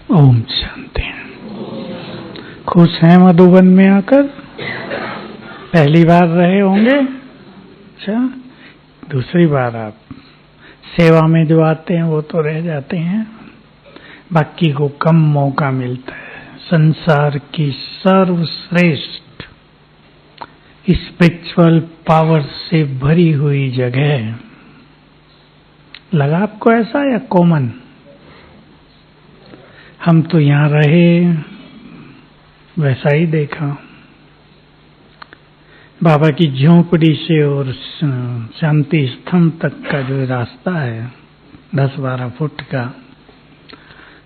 ओम शांति। खुश हैं मधुबन में आकर? पहली बार रहे होंगे? अच्छा, दूसरी बार आप सेवा में जो आते हैं वो तो रह जाते हैं, बाकी को कम मौका मिलता है। संसार की सर्वश्रेष्ठ स्पिरिचुअल पावर से भरी हुई जगह, लगा आपको ऐसा या कॉमन? हम तो यहाँ रहे, वैसा ही देखा। बाबा की झोंपड़ी से और शांति स्तंभ तक का जो रास्ता है 10-12 फुट का,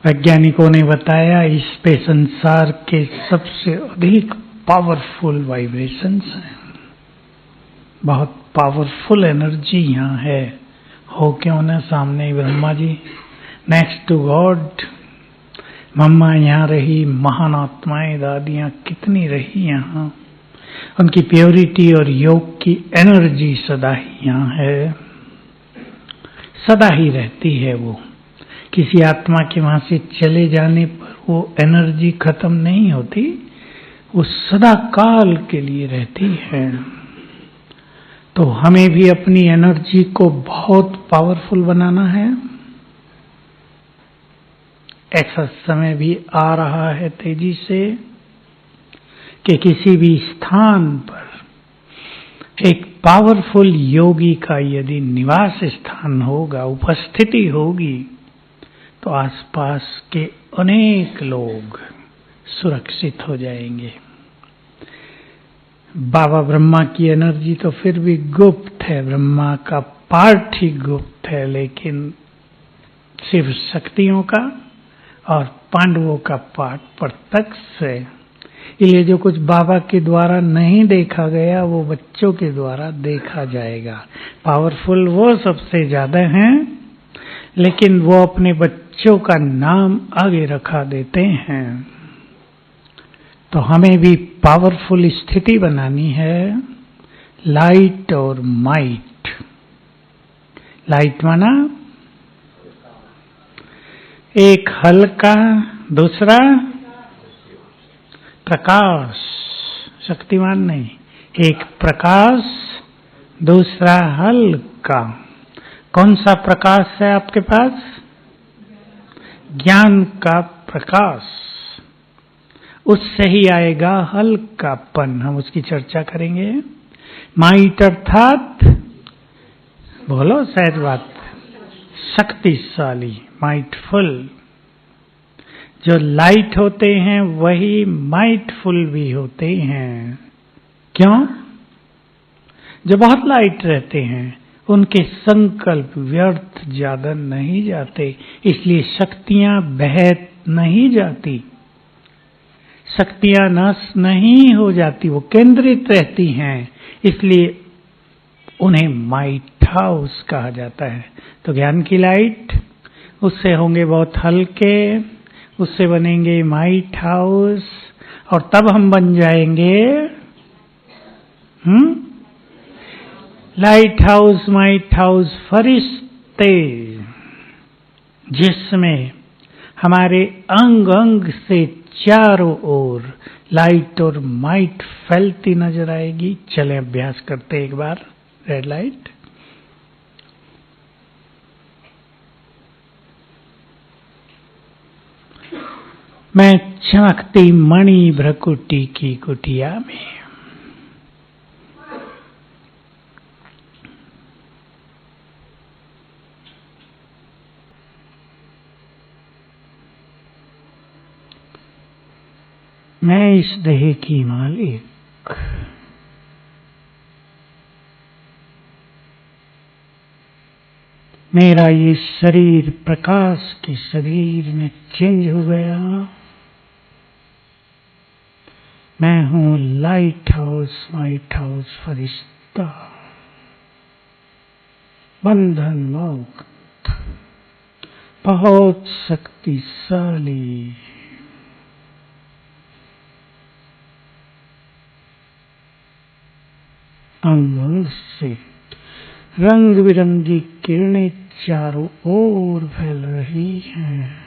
वैज्ञानिकों ने बताया इस पे संसार के सबसे अधिक पावरफुल वाइब्रेशंस हैं। बहुत पावरफुल एनर्जी यहाँ है। हो क्यों ना सामने Brahma ji, next to God. मम्मा यहाँ रही, महान आत्माएं दादियाँ कितनी रही यहाँ, उनकी प्योरिटी और योग की एनर्जी सदा ही यहाँ है, सदा ही रहती है। वो किसी आत्मा के वहां से चले जाने पर वो एनर्जी खत्म नहीं होती, वो सदा काल के लिए रहती है। तो हमें भी अपनी एनर्जी को बहुत पावरफुल बनाना है। ऐसा समय भी आ रहा है तेजी से कि किसी भी स्थान पर एक पावरफुल योगी का यदि निवास स्थान होगा, उपस्थिति होगी, तो आसपास के अनेक लोग सुरक्षित हो जाएंगे। बाबा ब्रह्मा की एनर्जी तो फिर भी गुप्त है, ब्रह्मा का पार्ट ही गुप्त है, लेकिन सिर्फ शक्तियों का और पांडवों का पाठ प्रत्यक्ष है। इसलिए जो कुछ बाबा के द्वारा नहीं देखा गया वो बच्चों के द्वारा देखा जाएगा। पावरफुल वो सबसे ज्यादा हैं, लेकिन वो अपने बच्चों का नाम आगे रखा देते हैं। तो हमें भी पावरफुल स्थिति बनानी है, लाइट और माइट। लाइट माना एक हल्का, दूसरा प्रकाश, शक्तिमान नहीं, एक प्रकाश, दूसरा हल्का। कौन सा प्रकाश है आपके पास? ज्ञान का प्रकाश, उससे ही आएगा हल्कापन। हम उसकी चर्चा करेंगे। माइट अर्थात, बोलो सहज बात, शक्तिशाली, माइटफुल। जो लाइट होते हैं वही माइटफुल भी होते हैं। क्यों? जो बहुत लाइट रहते हैं उनके संकल्प व्यर्थ ज्यादा नहीं जाते, इसलिए शक्तियां बह नहीं जाती, शक्तियां नष्ट नहीं हो जाती, वो केंद्रित रहती हैं। इसलिए उन्हें माइट हाउस कहा जाता है। तो ज्ञान की लाइट, उससे होंगे बहुत हल्के, उससे बनेंगे माइट हाउस, और तब हम बन जाएंगे लाइट हाउस, माइट हाउस फरिश्ते, जिसमें हमारे अंग अंग से चारों ओर लाइट और माइट फैलती नजर आएगी। चलें अभ्यास करते एक बार। रेड लाइट, मैं चमकती मणि भ्रकुटी की कुटिया में, मैं इस देह की मालिक, मेरा ये शरीर प्रकाश के शरीर में चेंज हो गया। मैं हूं लाइट हाउस, माइट हाउस फरिश्ता, बंधन मुक्त, बहुत शक्तिशाली। अंग से रंग बिरंगी किरणें चारों ओर फैल रही हैं।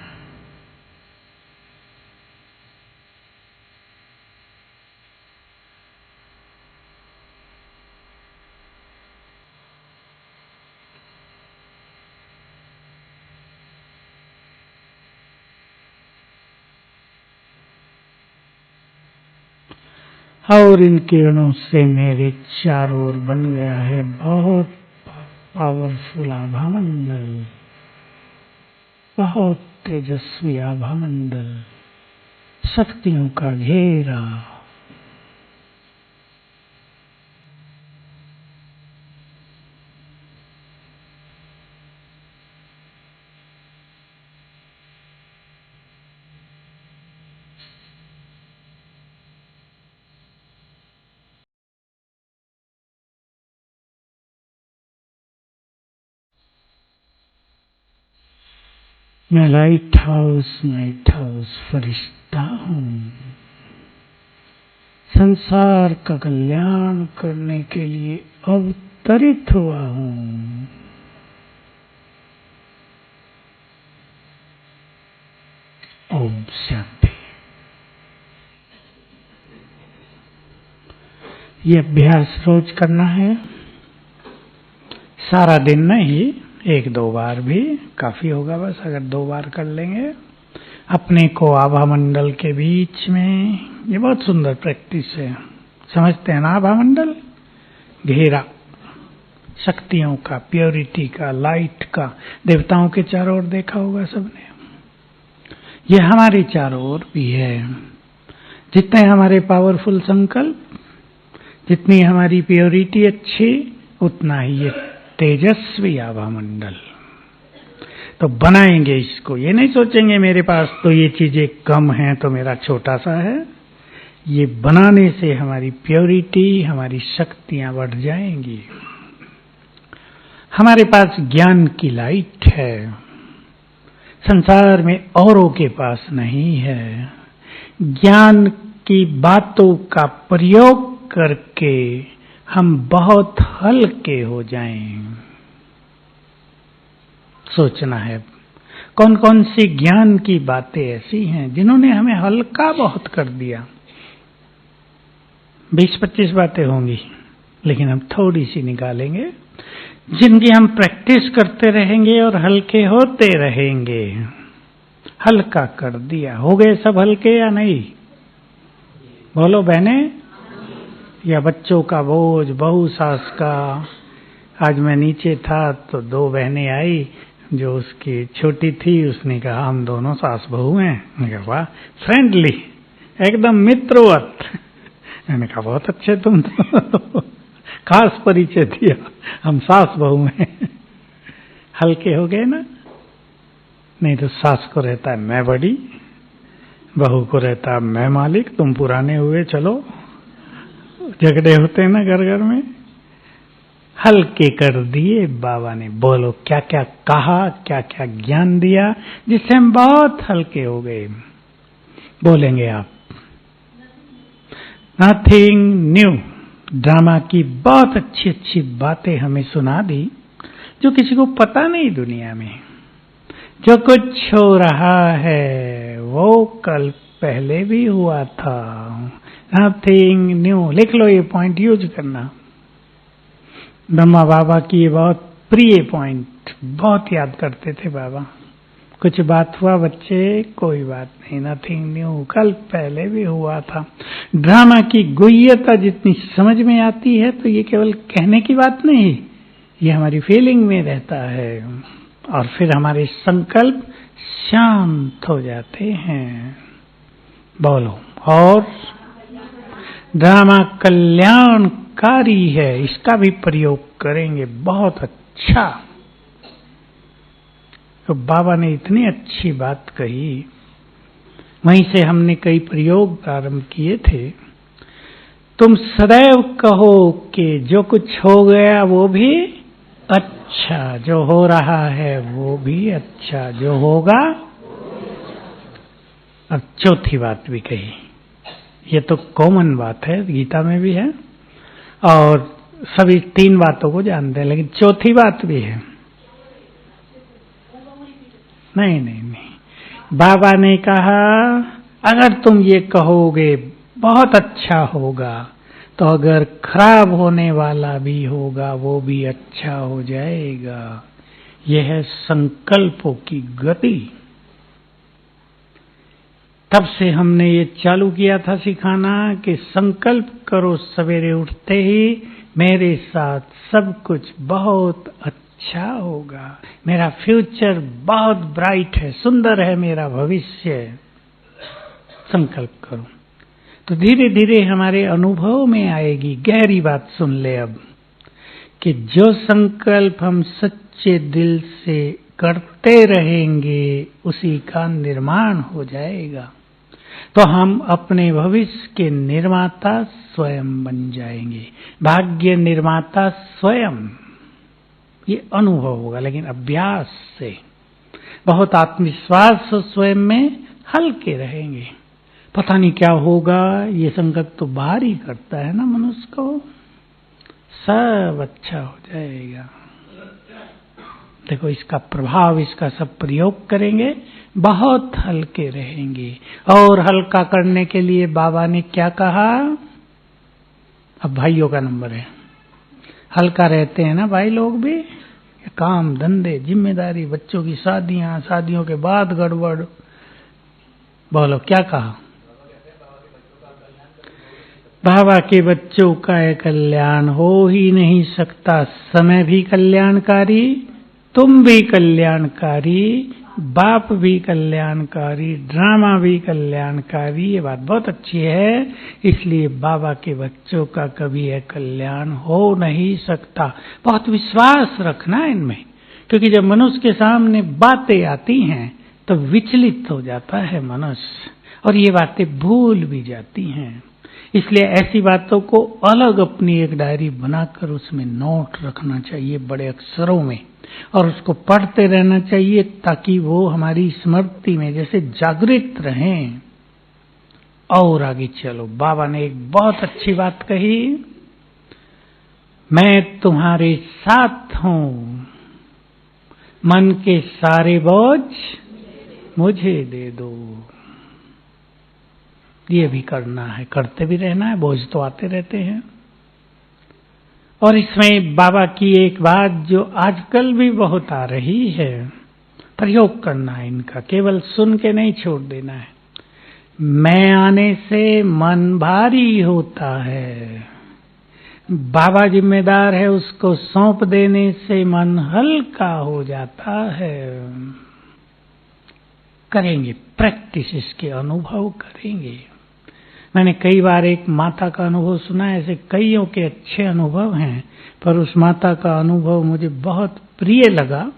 और इन किरणों से मेरे चारों ओर बन गया है बहुत पावरफुल आभामंडल, बहुत तेजस्वी आभामंडल, शक्तियों का घेरा। मैं लाइट हाउस फरिश्ता हूँ, संसार का कल्याण करने के लिए अवतरित हुआ हूँ। ओम शांति। ये अभ्यास रोज करना है, सारा दिन नहीं, 1-2 बार भी काफी होगा। बस अगर 2 बार कर लेंगे अपने को आभामंडल के बीच में, ये बहुत सुंदर प्रैक्टिस है। समझते हैं ना, आभामंडल घेरा शक्तियों का, प्योरिटी का, लाइट का। देवताओं के चारों ओर देखा होगा सबने, ये हमारे चारों ओर भी है। जितने हमारे पावरफुल संकल्प, जितनी हमारी प्योरिटी अच्छी, उतना ही ये तेजस्वी आभामंडल। तो बनाएंगे इसको, ये नहीं सोचेंगे मेरे पास तो ये चीजें कम हैं तो मेरा छोटा सा है। ये बनाने से हमारी प्योरिटी, हमारी शक्तियां बढ़ जाएंगी। हमारे पास ज्ञान की लाइट है, संसार में औरों के पास नहीं है। ज्ञान की बातों का प्रयोग करके हम बहुत हल्के हो जाएं। सोचना है कौन कौन सी ज्ञान की बातें ऐसी हैं जिन्होंने हमें हल्का बहुत कर दिया। 20-25 बातें होंगी, लेकिन हम थोड़ी सी निकालेंगे जिनकी हम प्रैक्टिस करते रहेंगे और हल्के होते रहेंगे। हल्का कर दिया, हो गए सब हल्के या नहीं? बोलो बहने। या बच्चों का बोझ, बहू सास का। आज मैं नीचे था तो 2 बहनें आई, जो उसकी छोटी थी उसने कहा हम दोनों सास बहू हैं। मैंने कहा वाह, फ्रेंडली, एकदम मित्रवत। मैंने कहा बहुत अच्छे तुम तो खास परिचय दिया, हम सास बहू हैं। हल्के हो गए ना? नहीं तो सास को रहता है मैं बड़ी, बहू को रहता है मैं मालिक, तुम पुराने हुए चलो। झगड़े होते हैं ना घर घर में। हल्के कर दिए बाबा ने। बोलो क्या क्या कहा, क्या क्या ज्ञान दिया जिससे हम बहुत हल्के हो गए। बोलेंगे आप। Nothing new. ड्रामा की बहुत अच्छी अच्छी बातें हमें सुना दी जो किसी को पता नहीं दुनिया में। जो कुछ हो रहा है वो कल पहले भी हुआ था। Nothing new. लिख लो, ये पॉइंट यूज करना। ब्रह्मा बाबा की ये बहुत प्रिय पॉइंट, बहुत याद करते थे बाबा। कुछ बात हुआ बच्चे, कोई बात नहीं, नथिंग न्यू, कल पहले भी हुआ था। ड्रामा की गुह्यता जितनी समझ में आती है तो ये केवल कहने की बात नहीं, ये हमारी फीलिंग में रहता है और फिर हमारे संकल्प शांत हो जाते हैं। बोलो। और ड्रामा कल्याणकारी है, इसका भी प्रयोग करेंगे। बहुत अच्छा। तो बाबा ने इतनी अच्छी बात कही, वहीं से हमने कई प्रयोग प्रारंभ किए थे। तुम सदैव कहो कि जो कुछ हो गया वो भी अच्छा, जो हो रहा है वो भी अच्छा, जो होगा। अब चौथी बात भी कही, ये तो कॉमन बात है, गीता में भी है और सभी 3 बातों को जानते हैं, लेकिन चौथी बात भी है। नहीं नहीं नहीं, बाबा ने कहा अगर तुम ये कहोगे बहुत अच्छा होगा, तो अगर खराब होने वाला भी होगा वो भी अच्छा हो जाएगा। यह है संकल्पों की गति। तब से हमने ये चालू किया था सिखाना कि संकल्प करो सवेरे उठते ही मेरे साथ सब कुछ बहुत अच्छा होगा, मेरा फ्यूचर बहुत ब्राइट है, सुंदर है मेरा भविष्य। संकल्प करो तो धीरे धीरे हमारे अनुभव में आएगी। गहरी बात सुन ले अब कि जो संकल्प हम सच्चे दिल से करते रहेंगे उसी का निर्माण हो जाएगा। तो हम अपने भविष्य के निर्माता स्वयं बन जाएंगे, भाग्य निर्माता स्वयं। ये अनुभव होगा, लेकिन अभ्यास से। बहुत आत्मविश्वास हो स्वयं में, हल्के रहेंगे। पता नहीं क्या होगा, ये संकल्प तो बाहर ही करता है ना मनुष्य को। सब अच्छा हो जाएगा। देखो इसका प्रभाव, इसका सब प्रयोग करेंगे, बहुत हल्के रहेंगे। और हल्का करने के लिए बाबा ने क्या कहा? अब भाइयों का नंबर है। हल्का रहते हैं ना भाई लोग भी, काम धंधे जिम्मेदारी, बच्चों की शादियां, शादियों के बाद गड़बड़। बोलो क्या कहा? बाबा के बच्चों का कल्याण हो ही नहीं सकता। समय भी कल्याणकारी, तुम भी कल्याणकारी, बाप भी कल्याणकारी, ड्रामा भी कल्याणकारी। ये बात बहुत अच्छी है। इसलिए बाबा के बच्चों का कभी यह कल्याण हो नहीं सकता। बहुत विश्वास रखना इनमें, क्योंकि जब मनुष्य के सामने बातें आती हैं तो विचलित हो जाता है मनुष्य, और ये बातें भूल भी जाती हैं। इसलिए ऐसी बातों को अलग अपनी एक डायरी बनाकर उसमें नोट रखना चाहिए बड़े अक्षरों में, और उसको पढ़ते रहना चाहिए ताकि वो हमारी स्मृति में जैसे जागृत रहें। और आगे चलो, बाबा ने एक बहुत अच्छी बात कही, मैं तुम्हारे साथ हूं, मन के सारे बोझ मुझे दे दो। ये भी करना है, करते भी रहना है, बोझ तो आते रहते हैं। और इसमें बाबा की एक बात जो आजकल भी बहुत आ रही है, प्रयोग करना है इनका, केवल सुन के नहीं छोड़ देना है। मैं आने से मन भारी होता है, बाबा जिम्मेदार है, उसको सौंप देने से मन हल्का हो जाता है। करेंगे प्रैक्टिस, इसके अनुभव करेंगे। मैंने कई बार एक माता का अनुभव सुना है, ऐसे कईयों के अच्छे अनुभव हैं, पर उस माता का अनुभव मुझे बहुत प्रिय लगा।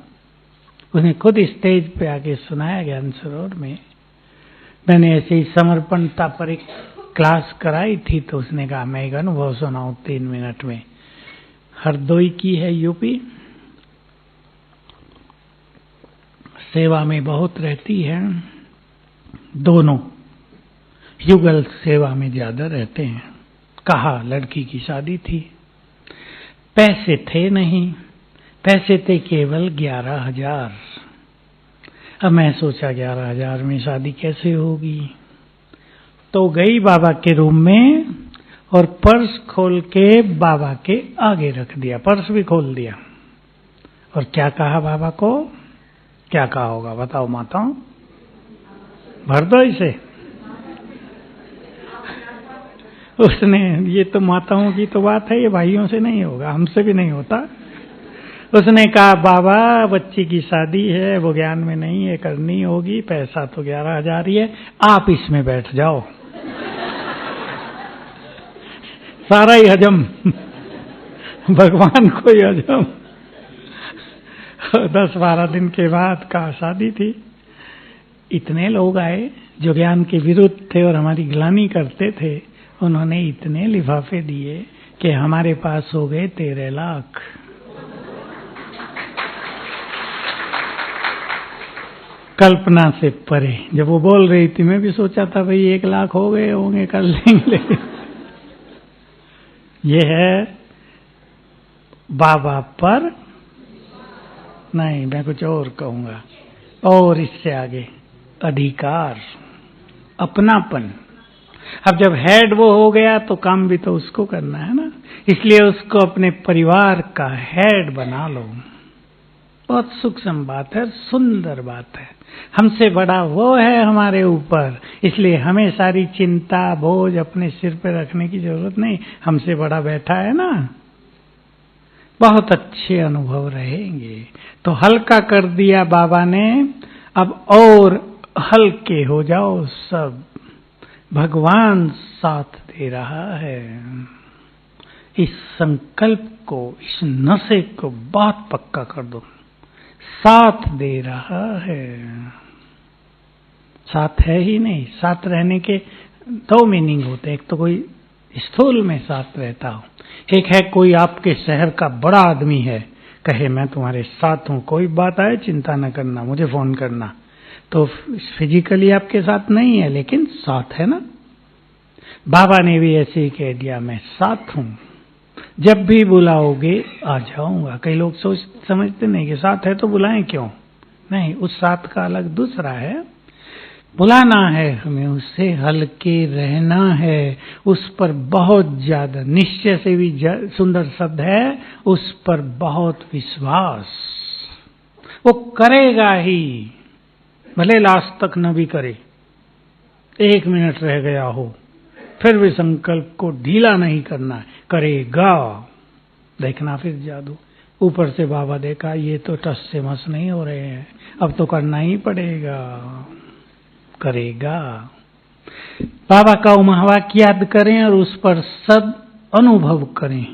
उन्हें खुद स्टेज पे आके सुनाया ज्ञान सरोवर में। मैंने ऐसे ही समर्पणता पर एक क्लास कराई थी, तो उसने कहा मैं एक अनुभव सुनाऊं 3 मिनट में। हरदोई की है, यूपी। सेवा में बहुत रहती है, दोनों युगल सेवा में ज्यादा रहते हैं। कहा लड़की की शादी थी, पैसे थे नहीं, पैसे थे केवल 11,000। अब मैं सोचा 11,000 में शादी कैसे होगी, तो गई बाबा के रूम में और पर्स खोल के बाबा के आगे रख दिया, पर्स भी खोल दिया। और क्या कहा बाबा को? क्या कहा होगा बताओ माताओं? भर दो इसे। उसने, ये तो माताओं की तो बात है, ये भाइयों से नहीं होगा, हमसे भी नहीं होता। उसने कहा बाबा बच्ची की शादी है, वो ज्ञान में नहीं है, करनी होगी, पैसा तो 11,000 ही है, आप इसमें बैठ जाओ। सारा ही हजम, भगवान को ही हजम। 10-12 दिन के बाद का शादी थी। इतने लोग आए जो ज्ञान के विरुद्ध थे और हमारी ग्लानि करते थे। उन्होंने इतने लिफाफे दिए कि हमारे पास हो गए 13 लाख। कल्पना से परे। जब वो बोल रही थी मैं भी सोचा था भाई 1 लाख हो गए होंगे, कर लेंगे। ये है बाबा पर नहीं, मैं कुछ और कहूंगा। और इससे आगे अधिकार, अपनापन। अब जब हेड वो हो गया तो काम भी तो उसको करना है ना, इसलिए उसको अपने परिवार का हेड बना लो। बहुत सूक्ष्म बात है, सुंदर बात है। हमसे बड़ा वो है हमारे ऊपर, इसलिए हमें सारी चिंता बोझ अपने सिर पे रखने की जरूरत नहीं। हमसे बड़ा बैठा है ना, बहुत अच्छे अनुभव रहेंगे। तो हल्का कर दिया बाबा ने, अब और हल्के हो जाओ सब, भगवान साथ दे रहा है। इस संकल्प को, इस नशे को बहुत पक्का कर दो, साथ दे रहा है। साथ है ही नहीं, साथ रहने के दो मीनिंग होते हैं। एक तो कोई स्थूल में साथ रहता हो, एक है कोई आपके शहर का बड़ा आदमी है, कहे मैं तुम्हारे साथ हूं, कोई बात आए चिंता न करना, मुझे फोन करना। तो फिजिकली आपके साथ नहीं है, लेकिन साथ है ना। बाबा ने भी ऐसे ही कह दिया, मैं साथ हूं, जब भी बुलाओगे आ जाऊंगा। कई लोग समझते नहीं कि साथ है तो बुलाएं क्यों, नहीं, उस साथ का अलग दूसरा है। बुलाना है हमें, उससे हल्के रहना है, उस पर बहुत ज्यादा, निश्चय से भी सुंदर शब्द है, उस पर बहुत विश्वास। वो करेगा ही, भले लास्ट तक न भी करे, 1 मिनट रह गया हो, फिर भी संकल्प को ढीला नहीं करना है, करेगा। देखना फिर जादू, ऊपर से बाबा देखा ये तो टस से मस नहीं हो रहे हैं, अब तो करना ही पड़ेगा, करेगा। बाबा का महावाक्य याद करें और उस पर सब अनुभव करें।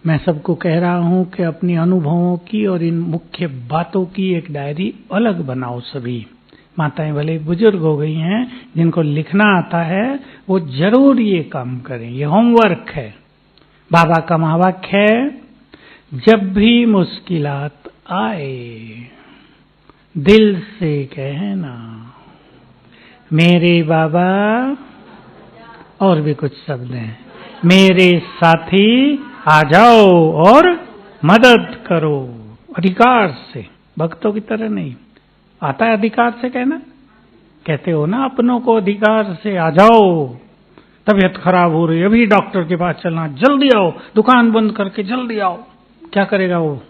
मैं सबको कह रहा हूं कि अपनी अनुभवों की और इन मुख्य बातों की एक डायरी अलग बनाओ। सभी माताएं भले बुजुर्ग हो गई हैं, जिनको लिखना आता है वो जरूर ये काम करें, ये होमवर्क है। बाबा का महावाक्य है, जब भी मुश्किलात आए दिल से कहना मेरे बाबा, और भी कुछ शब्द हैं, मेरे साथी आ जाओ और मदद करो। अधिकार से, भक्तों की तरह नहीं, आता है अधिकार से कहना, कहते हो ना अपनों को अधिकार से आ जाओ, तबीयत खराब हो रही है, अभी डॉक्टर के पास चलना, जल्दी आओ, दुकान बंद करके जल्दी आओ। क्या करेगा वो?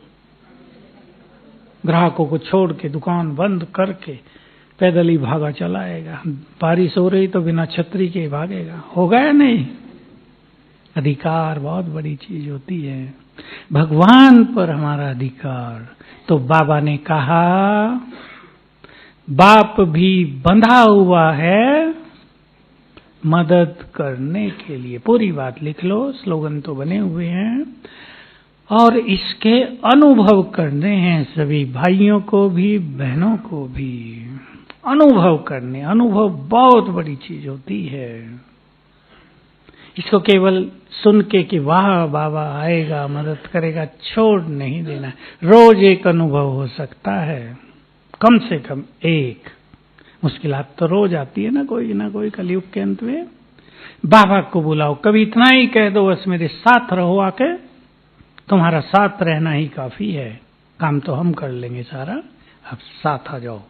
ग्राहकों को छोड़ के दुकान बंद करके पैदल ही भागा चला आएगा। बारिश हो रही तो बिना छतरी के भागेगा, होगा या नहीं? अधिकार बहुत बड़ी चीज होती है, भगवान पर हमारा अधिकार। तो बाबा ने कहा, बाप भी बंधा हुआ है मदद करने के लिए। पूरी बात लिख लो, स्लोगन तो बने हुए हैं, और इसके अनुभव करने हैं सभी भाइयों को भी बहनों को भी। अनुभव करने, अनुभव बहुत बड़ी चीज होती है। इसको केवल सुन के कि वाह बाबा आएगा मदद करेगा छोड़ नहीं देना। रोज एक अनुभव हो सकता है, कम से कम एक। मुश्किलात तो रोज आती है ना कोई कलयुग के अंत में। बाबा को बुलाओ, कभी इतना ही कह दो, बस मेरे साथ रहो आके, तुम्हारा साथ रहना ही काफी है, काम तो हम कर लेंगे सारा, अब साथ आ जाओ।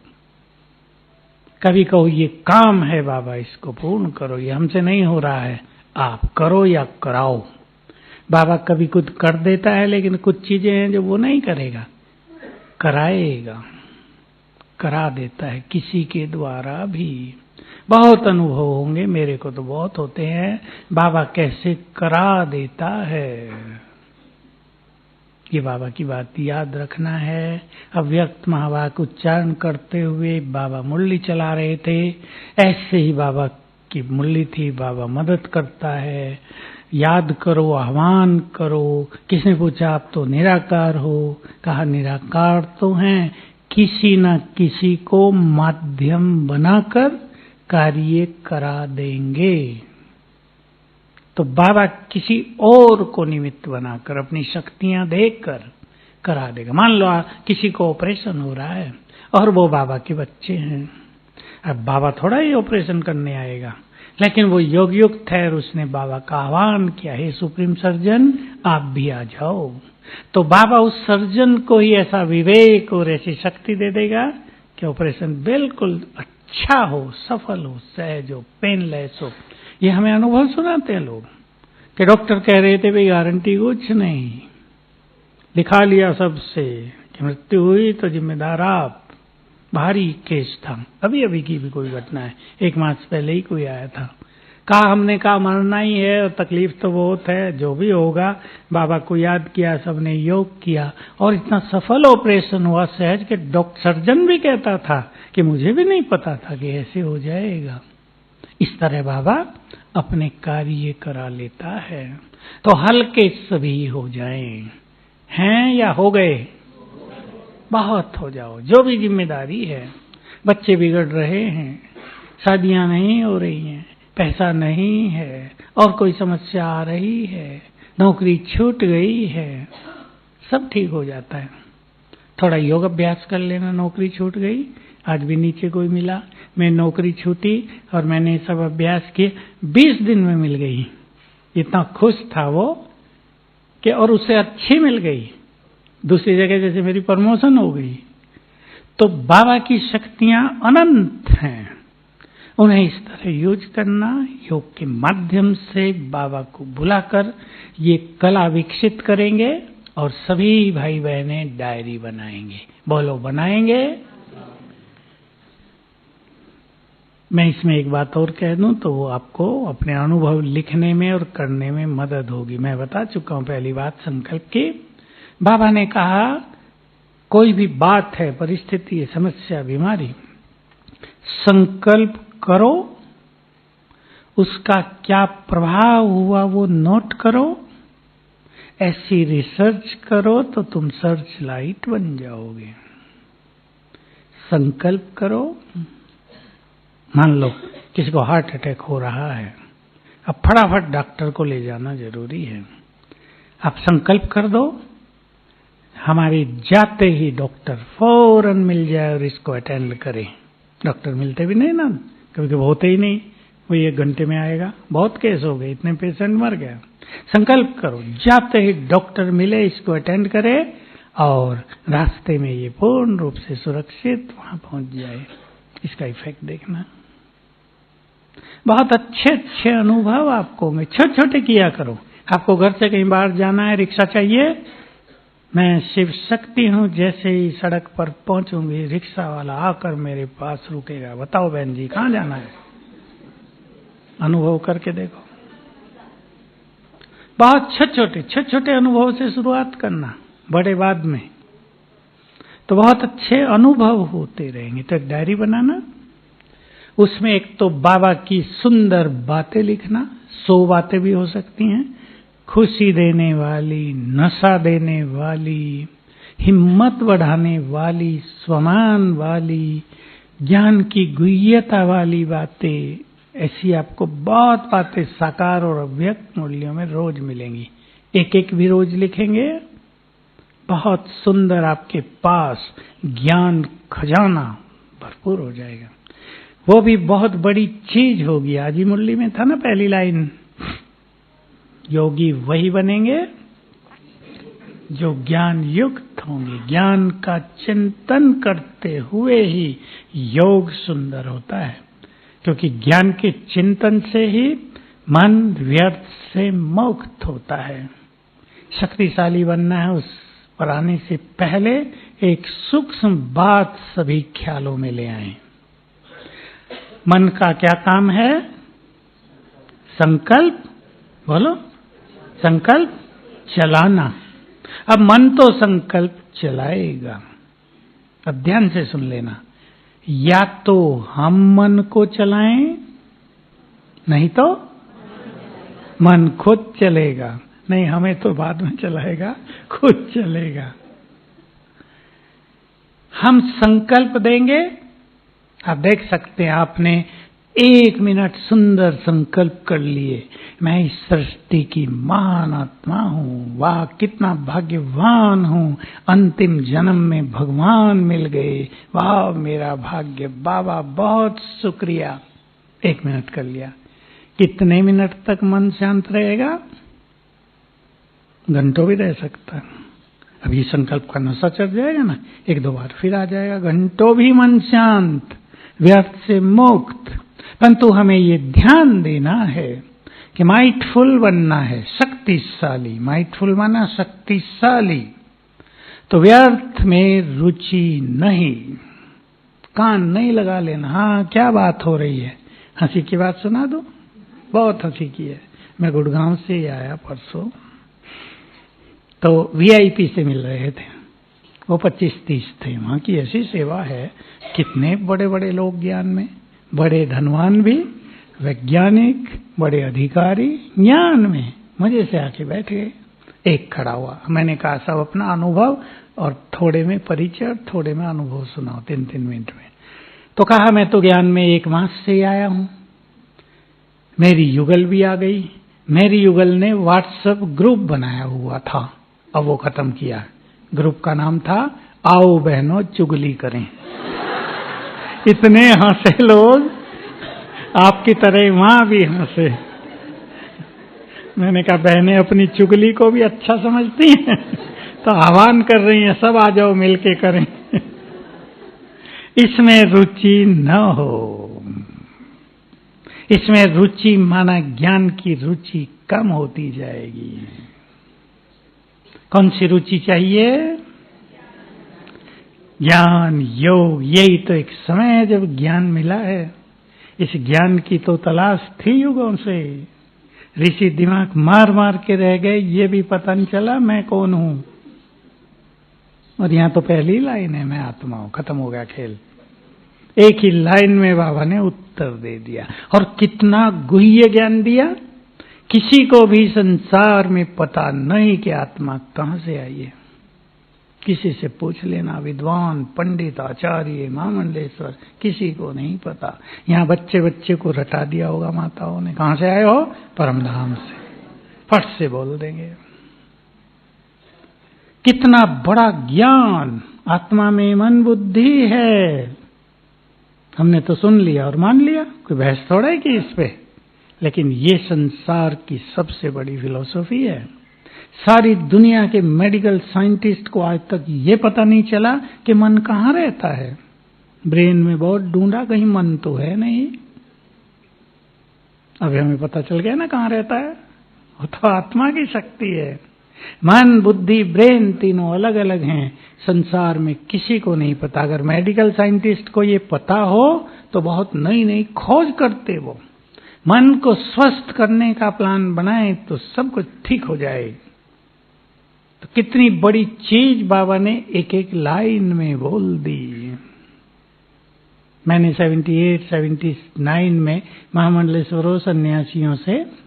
कभी कहो ये काम है बाबा, इसको पूर्ण करो, ये हमसे नहीं हो रहा है, आप करो या कराओ। बाबा कभी कुछ कर देता है, लेकिन कुछ चीजें हैं जो वो नहीं करेगा, कराएगा, करा देता है किसी के द्वारा भी। बहुत अनुभव होंगे, मेरे को तो बहुत होते हैं, बाबा कैसे करा देता है। ये बाबा की बात याद रखना है। अव्यक्त महावाक्य उच्चारण करते हुए बाबा मुरली चला रहे थे, ऐसे ही बाबा की मुरली थी, बाबा मदद करता है। याद करो, आह्वान करो। किसने पूछा आप तो निराकार हो, कहा निराकार तो हैं, किसी न किसी को माध्यम बनाकर कार्य करा देंगे। तो बाबा किसी और को निमित्त बनाकर अपनी शक्तियां देखकर करा देगा। मान लो किसी को ऑपरेशन हो रहा है और वो बाबा के बच्चे हैं, अब बाबा थोड़ा ही ऑपरेशन करने आएगा, लेकिन वो योग युक्त है और उसने बाबा का आह्वान किया, हे सुप्रीम सर्जन आप भी आ जाओ। तो बाबा उस सर्जन को ही ऐसा विवेक और ऐसी शक्ति दे देगा कि ऑपरेशन बिल्कुल अच्छा हो, सफल हो, सहज हो, पेनलेस हो। ये हमें अनुभव सुनाते हैं लोग कि डॉक्टर कह रहे थे भाई गारंटी कुछ नहीं, लिखा लिया सबसे कि मृत्यु हुई तो जिम्मेदार आप, भारी केस था, अभी अभी की भी कोई घटना है, 1 मास पहले ही कोई आया था, हमने कहा मरना ही है और तकलीफ तो बहुत है, जो भी होगा। बाबा को याद किया, सबने योग किया और इतना सफल ऑपरेशन हुआ सहज कि सर्जन भी कहता था कि मुझे भी नहीं पता था कि ऐसे हो जाएगा। इस तरह बाबा अपने कार्य करा लेता है। तो हल्के सभी हो जाएं, हैं या हो गए? बहुत हो जाओ, जो भी जिम्मेदारी है। बच्चे बिगड़ रहे हैं, शादियां नहीं हो रही हैं, पैसा नहीं है, और कोई समस्या आ रही है, नौकरी छूट गई है, सब ठीक हो जाता है। थोड़ा योग अभ्यास कर लेना, नौकरी छूट गई, आज भी नीचे कोई मिला, मैं नौकरी छूटी और मैंने सब अभ्यास किए, 20 दिन में मिल गई। इतना खुश था वो कि और उससे अच्छी मिल गई, दूसरी जगह जैसे मेरी प्रमोशन हो गई। तो बाबा की शक्तियां अनंत हैं, उन्हें इस तरह यूज करना, योग के माध्यम से बाबा को बुलाकर ये कला विकसित करेंगे और सभी भाई बहनें डायरी बनाएंगे। बोलो, बनाएंगे? मैं इसमें एक बात और कह दूं तो वो आपको अपने अनुभव लिखने में और करने में मदद होगी। मैं बता चुका हूं पहली बात संकल्प की। बाबा ने कहा कोई भी बात है, परिस्थिति है, समस्या, बीमारी, संकल्प करो, उसका क्या प्रभाव हुआ वो नोट करो, ऐसी रिसर्च करो तो तुम सर्च लाइट बन जाओगे। संकल्प करो। मान लो किसी को हार्ट अटैक हो रहा है, अब फटाफट डॉक्टर को ले जाना जरूरी है। आप संकल्प कर दो, हमारे जाते ही डॉक्टर फौरन मिल जाए और इसको अटेंड करें। डॉक्टर मिलते भी नहीं ना, कभी कभी होते ही नहीं, वो 1 घंटे में आएगा, बहुत केस हो गए, इतने पेशेंट मर गया। संकल्प करो, जाते ही डॉक्टर मिले, इसको अटेंड करे और रास्ते में ये पूर्ण रूप से सुरक्षित वहां पहुंच जाए। इसका इफेक्ट देखना। बहुत अच्छे अच्छे अनुभव आपको मैं छोटे छोटे किया करो। आपको घर से कहीं बाहर जाना है, रिक्शा चाहिए, मैं शिव शक्ति हूं, जैसे ही सड़क पर पहुंचूंगी रिक्शा वाला आकर मेरे पास रुकेगा, बताओ बहन जी कहां जाना है। अनुभव करके देखो। बहुत छोटे छोटे अनुभव से शुरुआत करना, बड़े बाद में, तो बहुत अच्छे अनुभव होते रहेंगे। तो एक डायरी बनाना, उसमें एक तो बाबा की सुंदर बातें लिखना, 100 बातें भी हो सकती हैं, खुशी देने वाली, नशा देने वाली, हिम्मत बढ़ाने वाली, स्वमान वाली, ज्ञान की गुह्यता वाली बातें। ऐसी आपको बहुत बातें साकार और अव्यक्त मूल्यों में रोज मिलेंगी। एक एक भी रोज लिखेंगे, बहुत सुंदर आपके पास ज्ञान खजाना भरपूर हो जाएगा। वो भी बहुत बड़ी चीज होगी। आज ही मुरली में था ना पहली लाइन, योगी वही बनेंगे जो ज्ञान युक्त होंगे। ज्ञान का चिंतन करते हुए ही योग सुंदर होता है, क्योंकि ज्ञान के चिंतन से ही मन व्यर्थ से मुक्त होता है। शक्तिशाली बनना है, उस पर आने से पहले एक सूक्ष्म बात सभी ख्यालों में ले आए। मन का क्या काम है? संकल्प, बोलो, संकल्प चलाना। अब मन तो संकल्प चलाएगा। अब ध्यान से सुन लेना, या तो हम मन को चलाएं, नहीं तो मन खुद चलेगा। नहीं, हमें तो बाद में चलाएगा, खुद चलेगा। हम संकल्प देंगे। आप देख सकते हैं, आपने 1 मिनट सुंदर संकल्प कर लिए, मैं इस सृष्टि की महान आत्मा हूं, वाह कितना भाग्यवान हूं, अंतिम जन्म में भगवान मिल गए, वाह मेरा भाग्य, बाबा बहुत शुक्रिया। 1 मिनट कर लिया। कितने मिनट तक मन शांत रहेगा? घंटों भी रह सकता है। अब ये संकल्प का नशा चढ़ जाएगा ना, 1-2 बार फिर आ जाएगा, घंटों भी मन शांत, व्यर्थ से मुक्त। परंतु हमें ये ध्यान देना है कि माइंडफुल बनना है, शक्तिशाली। माइंडफुल माना शक्तिशाली, तो व्यर्थ में रुचि नहीं, कान नहीं लगा लेना। हाँ, क्या बात हो रही है, हंसी की बात सुना दो, बहुत हंसी की है। मैं गुड़गांव से ही आया परसों, तो वीआईपी से मिल रहे थे, वो 25-30 थे। वहां की ऐसी सेवा है, कितने बड़े बड़े लोग ज्ञान में, बड़े धनवान भी, वैज्ञानिक, बड़े अधिकारी ज्ञान में मजे से आके बैठ गए। एक खड़ा हुआ, मैंने कहा सब अपना अनुभव और थोड़े में परिचय और थोड़े में अनुभव सुनाओ 3-3 मिनट में। तो कहा मैं तो ज्ञान में 1 मास से ही आया हूं, मेरी युगल भी आ गई। मेरी युगल ने व्हाट्सएप ग्रुप बनाया हुआ था, अब वो खत्म किया। ग्रुप का नाम था आओ बहनों चुगली करें। इतने हंसे लोग, आपकी तरह वहां भी हंसे। मैंने कहा बहनें अपनी चुगली को भी अच्छा समझती हैं, तो आह्वान कर रही हैं सब आ जाओ मिलके करें। इसमें रुचि न हो, इसमें रुचि माना ज्ञान की रुचि कम होती जाएगी। कौन सी रुचि चाहिए? ज्ञान, योग। यही तो एक समय है जब ज्ञान मिला है। इस ज्ञान की तो तलाश थी युगों से। ऋषि दिमाग मार मार के रह गए, ये भी पता नहीं चला मैं कौन हूं। और यहां तो पहली लाइन है, मैं आत्मा हूं, खत्म हो गया खेल। एक ही लाइन में बाबा ने उत्तर दे दिया। और कितना गुह्य ज्ञान दिया। किसी को भी संसार में पता नहीं कि आत्मा कहां से आई है। किसी से पूछ लेना, विद्वान, पंडित, आचार्य, महामंडलेश्वर, किसी को नहीं पता। यहां बच्चे बच्चे को रटा दिया होगा माताओं ने, कहां से आए हो? परमधाम से, फट से बोल देंगे। कितना बड़ा ज्ञान, आत्मा में मन बुद्धि है। हमने तो सुन लिया और मान लिया, कोई बहस थोड़ा है कि इस पे। लेकिन ये संसार की सबसे बड़ी फिलॉसफी है। सारी दुनिया के मेडिकल साइंटिस्ट को आज तक ये पता नहीं चला कि मन कहां रहता है। ब्रेन में बहुत ढूंढा, कहीं मन तो है नहीं। अभी हमें पता चल गया ना कहां रहता है, वो तो आत्मा की शक्ति है। मन, बुद्धि, ब्रेन तीनों अलग अलग हैं। संसार में किसी को नहीं पता। अगर मेडिकल साइंटिस्ट को ये पता हो तो बहुत नई नई खोज करते वो। मन को स्वस्थ करने का प्लान बनाए तो सब कुछ ठीक हो जाए। तो कितनी बड़ी चीज बाबा ने एक एक लाइन में बोल दी। मैंने 78-79 में महामंडलेश्वरों सन्यासियों से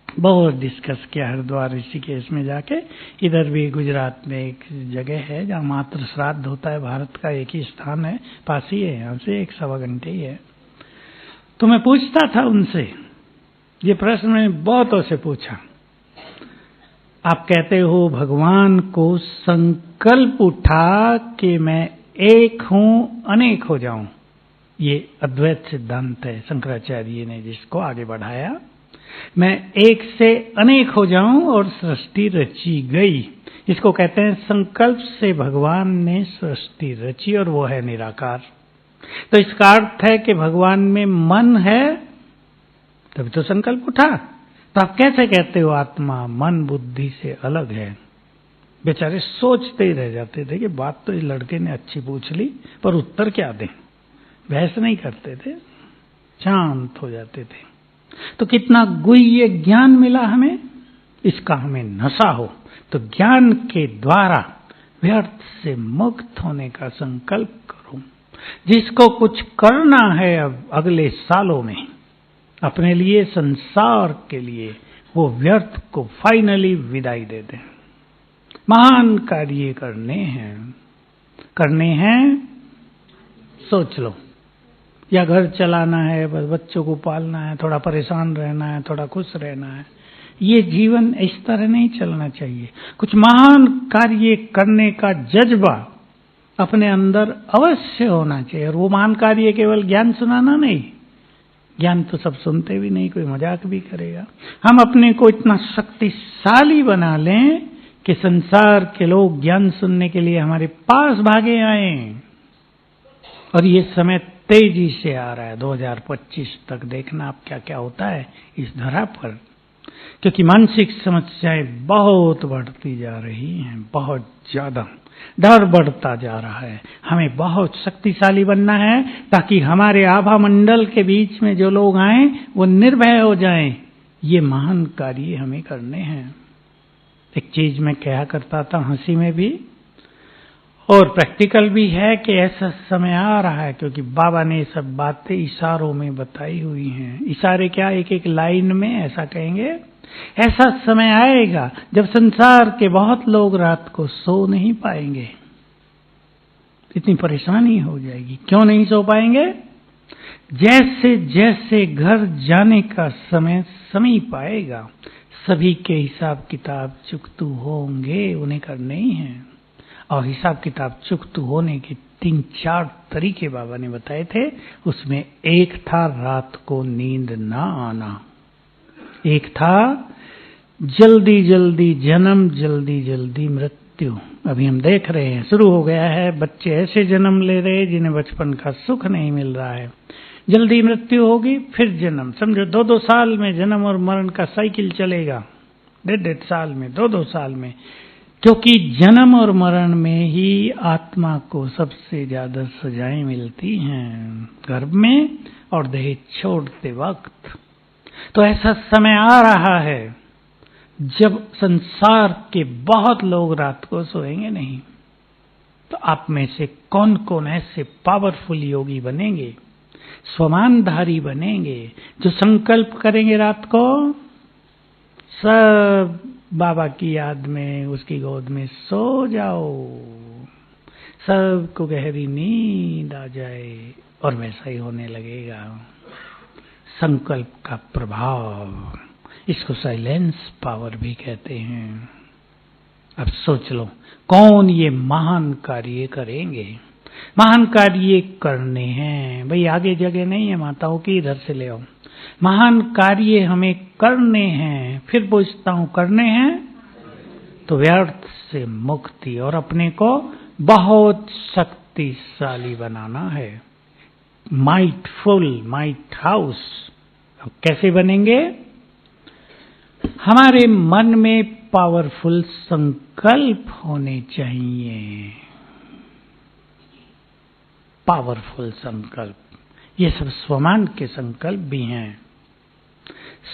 बहुत डिस्कस किया, हरिद्वार ऋषिकेश में जाके। इधर भी गुजरात में एक जगह है जहाँ मातृ श्राद्ध होता है, भारत का एक ही स्थान है, पास ही है, यहाँ से 1-1.25 घंटे ही है। तो मैं पूछता था उनसे, ये प्रश्न मैंने बहुतों से पूछा। आप कहते हो भगवान को संकल्प उठा कि मैं एक हूं, अनेक हो जाऊं। ये अद्वैत सिद्धांत है, शंकराचार्य ने जिसको आगे बढ़ाया। मैं एक से अनेक हो जाऊं और सृष्टि रची गई। इसको कहते हैं संकल्प से भगवान ने सृष्टि रची, और वो है निराकार। तो इसका अर्थ है कि भगवान में मन है, तभी तो संकल्प उठा। तो आप कैसे कहते हो आत्मा मन बुद्धि से अलग है? बेचारे सोचते ही रह जाते थे कि बात तो इस लड़के ने अच्छी पूछ ली, पर उत्तर क्या दें। बहस नहीं करते थे, शांत हो जाते थे। तो कितना गुह्य ज्ञान मिला हमें। इसका हमें नशा हो तो ज्ञान के द्वारा व्यर्थ से मुक्त होने का संकल्प करो। जिसको कुछ करना है अब अगले सालों में अपने लिए, संसार के लिए, वो व्यर्थ को फाइनली विदाई दे दें। महान कार्य करने हैं, सोच लो। या घर चलाना है, बस बच्चों को पालना है, थोड़ा परेशान रहना है, थोड़ा खुश रहना है। ये जीवन इस तरह नहीं चलना चाहिए। कुछ महान कार्य करने का जज्बा अपने अंदर अवश्य होना चाहिए। और वो महान कार्य केवल ज्ञान सुनाना नहीं। ज्ञान तो सब सुनते भी नहीं, कोई मजाक भी करेगा। हम अपने को इतना शक्तिशाली बना लें कि संसार के लोग ज्ञान सुनने के लिए हमारे पास भागे आए। और ये समय तेजी से आ रहा है, 2025 तक देखना आप क्या क्या होता है इस धरा पर। क्योंकि मानसिक समस्याएं बहुत बढ़ती जा रही हैं, बहुत ज्यादा डर बढ़ता जा रहा है। हमें बहुत शक्तिशाली बनना है ताकि हमारे आभा मंडल के बीच में जो लोग आए वो निर्भय हो जाएं। ये महान कार्य हमें करने हैं। एक चीज मैं कहा करता था हंसी में भी और प्रैक्टिकल भी है कि ऐसा समय आ रहा है, क्योंकि बाबा ने ये सब बातें इशारों में बताई हुई हैं। इशारे क्या, एक एक लाइन में ऐसा कहेंगे। ऐसा समय आएगा जब संसार के बहुत लोग रात को सो नहीं पाएंगे, इतनी परेशानी हो जाएगी। क्यों नहीं सो पाएंगे? जैसे जैसे घर जाने का समय समीप आएगा, सभी के हिसाब किताब चुकतू होंगे, उन्हें करने ही हैं। और हिसाब किताब चुकतू होने के 3-4 तरीके बाबा ने बताए थे। उसमें एक था रात को नींद ना आना, एक था जल्दी जल्दी जन्म, जल्दी जल्दी मृत्यु। अभी हम देख रहे हैं शुरू हो गया है, बच्चे ऐसे जन्म ले रहे हैं जिन्हें बचपन का सुख नहीं मिल रहा है। जल्दी मृत्यु होगी, फिर जन्म। समझो 2-2 साल में जन्म और मरण का साइकिल चलेगा, 1.5 साल में, 2-2 साल में। क्योंकि जन्म और मरण में ही आत्मा को सबसे ज्यादा सजाएं मिलती हैं, गर्भ में और देह छोड़ते वक्त। तो ऐसा समय आ रहा है जब संसार के बहुत लोग रात को सोएंगे नहीं। तो आप में से कौन कौन ऐसे पावरफुल योगी बनेंगे, स्वमानधारी बनेंगे, जो संकल्प करेंगे रात को सब बाबा की याद में, उसकी गोद में सो जाओ, सबको गहरी नींद आ जाए। और वैसा ही होने लगेगा। संकल्प का प्रभाव, इसको साइलेंस पावर भी कहते हैं। अब सोच लो कौन ये महान कार्य करेंगे। महान कार्य करने हैं भाई, आगे जगह नहीं है माताओं की, इधर से ले आओ। महान कार्य हमें करने हैं। फिर पूछता हूं, करने हैं तो व्यर्थ से मुक्ति और अपने को बहुत शक्तिशाली बनाना है। माइटफुल, माइट हाउस। अब कैसे बनेंगे? हमारे मन में पावरफुल संकल्प होने चाहिए। पावरफुल संकल्प, ये सब स्वमान के संकल्प भी हैं।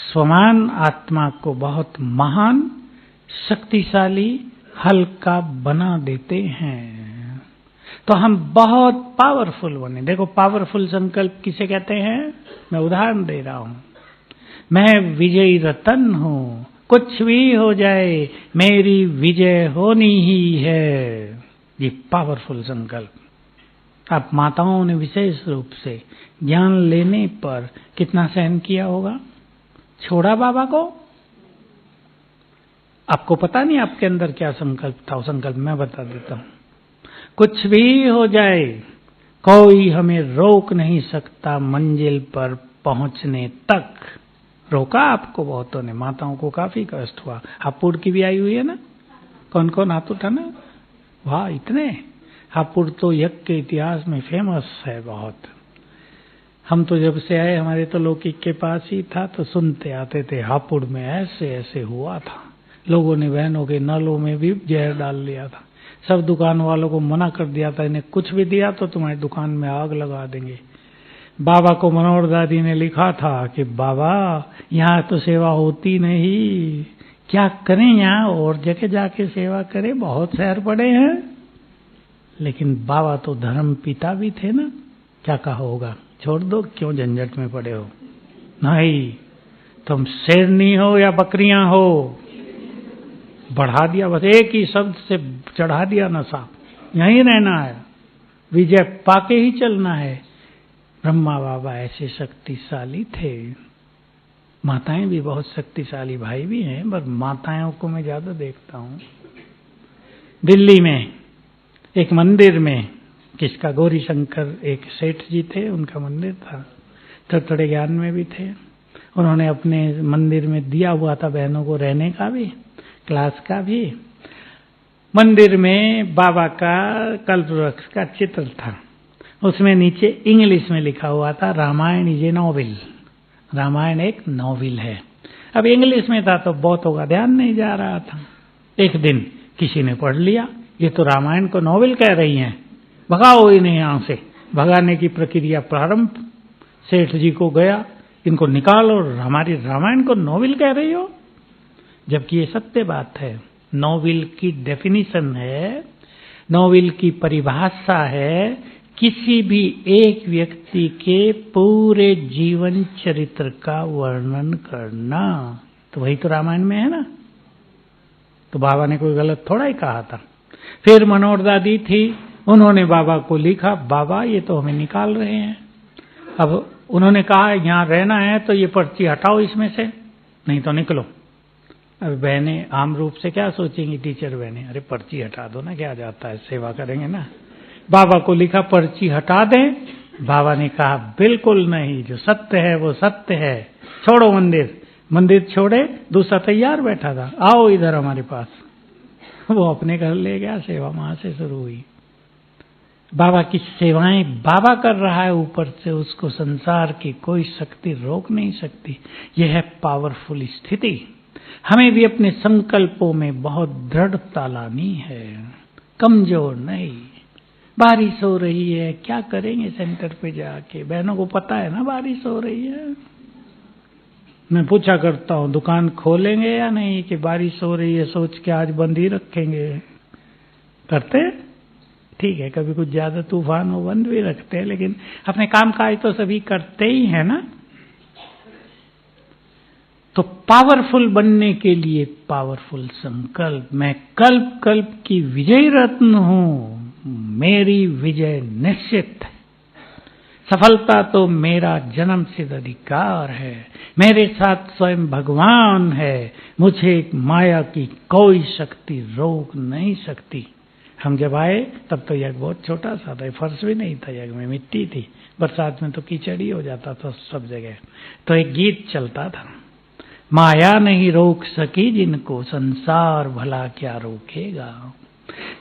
स्वमान आत्मा को बहुत महान, शक्तिशाली, हल्का बना देते हैं। तो हम बहुत पावरफुल बने। देखो पावरफुल संकल्प किसे कहते हैं? मैं उदाहरण दे रहा हूं। मैं विजयी रतन हूं, कुछ भी हो जाए मेरी विजय होनी ही है। ये पावरफुल संकल्प। अब माताओं ने विशेष रूप से ज्ञान लेने पर कितना सहन किया होगा, छोड़ा बाबा को। आपको पता नहीं आपके अंदर क्या संकल्प था। वो संकल्प मैं बता देता हूं। कुछ भी हो जाए, कोई हमें रोक नहीं सकता मंजिल पर पहुंचने तक। रोका आपको बहुतों ने, माताओं को काफी कष्ट हुआ। हापुड़ की भी आई हुई है ना, कौन कौन हाथ उठा ना? वाह, इतने। हापुड़ तो यज्ञ के इतिहास में फेमस है बहुत। हम तो जब से आए, हमारे तो लौकिक के पास ही था, तो सुनते आते थे हापुड़ में ऐसे ऐसे हुआ था। लोगों ने बहनों के नलों में भी जहर डाल लिया था। सब दुकान वालों को मना कर दिया था, इन्हें कुछ भी दिया तो तुम्हारी दुकान में आग लगा देंगे। बाबा को मनोहर दादी ने लिखा था कि बाबा यहाँ तो सेवा होती नहीं, क्या करें, यहाँ और जगह जाके सेवा करें, बहुत शहर पड़े हैं। लेकिन बाबा तो धर्म पिता भी थे ना, क्या कहा होगा, छोड़ दो, क्यों झंझट में पड़े हो। नहीं, तुम शेरनी हो या बकरियां हो, बढ़ा दिया, बस एक ही शब्द से चढ़ा दिया नशा। यहीं रहना है, विजय पाके ही चलना है। ब्रह्मा बाबा ऐसे शक्तिशाली थे। माताएं भी बहुत शक्तिशाली, भाई भी हैं, पर माताओं को मैं ज्यादा देखता हूं। दिल्ली में एक मंदिर में, किसका, गौरी शंकर एक सेठ जी थे, उनका मंदिर था, थोड़े ज्ञान में भी थे। उन्होंने अपने मंदिर में दिया हुआ था बहनों को रहने का भी, क्लास का भी। मंदिर में बाबा का कल्पवृक्ष का चित्र था। उसमें नीचे इंग्लिश में लिखा हुआ था Ramayana is a novel. Ramayana एक नॉवेल है। अब इंग्लिश में था तो बहुतों का ध्यान नहीं जा रहा था। एक दिन किसी ने पढ़ लिया, ये तो रामायण को नॉवेल कह रही हैं, भगाओ इन्हें यहां से। भगाने की प्रक्रिया प्रारंभ, सेठ जी को गया, इनको निकालो, हमारी रामायण को नॉवेल कह रही हो, जबकि ये सत्य बात है। नॉवेल की डेफिनेशन है, नॉवेल की परिभाषा है किसी भी एक व्यक्ति के पूरे जीवन चरित्र का वर्णन करना। तो वही तो रामायण में है ना। तो बाबा ने कोई गलत थोड़ा ही कहा था। फिर मनोहर दादी थी, उन्होंने बाबा को लिखा, बाबा ये तो हमें निकाल रहे हैं। अब उन्होंने कहा यहाँ रहना है तो ये पर्ची हटाओ इसमें से, नहीं तो निकलो। अब बहनें आम रूप से क्या सोचेंगी, टीचर बहनें, अरे पर्ची हटा दो ना, क्या जाता है, सेवा करेंगे ना। बाबा को लिखा पर्ची हटा दें। बाबा ने कहा बिल्कुल नहीं, जो सत्य है वो सत्य है, छोड़ो मंदिर। मंदिर छोड़े, दूसरा तैयार बैठा था, आओ इधर हमारे पास। वो अपने घर ले गया, सेवा वहां से शुरू हुई। बाबा की सेवाएं बाबा कर रहा है ऊपर से, उसको संसार की कोई शक्ति रोक नहीं सकती। यह है पावरफुल स्थिति। हमें भी अपने संकल्पों में बहुत दृढ़ता लानी है, कमजोर नहीं। बारिश हो रही है, क्या करेंगे सेंटर पे जाके, बहनों को पता है ना बारिश हो रही है। मैं पूछा करता हूं दुकान खोलेंगे या नहीं, कि बारिश हो रही है सोच के आज बंद ही रखेंगे। करते ठीक है, कभी कुछ ज्यादा तूफान हो बंद भी रखते हैं, लेकिन अपने काम काज तो सभी करते ही है ना। तो पावरफुल बनने के लिए पावरफुल संकल्प। मैं कल्प कल्प की विजयी रत्न हूं, मेरी विजय निश्चित है। सफलता तो मेरा जन्म सिद्ध अधिकार है, मेरे साथ स्वयं भगवान है, मुझे माया की कोई शक्ति रोक नहीं सकती। हम जब आए तब तो यज्ञ बहुत छोटा सा था, फर्श भी नहीं था, यज्ञ में मिट्टी थी, बरसात में तो कीचड़ ही हो जाता था सब जगह। तो एक गीत चलता था, माया नहीं रोक सकी जिनको, संसार भला क्या रोकेगा।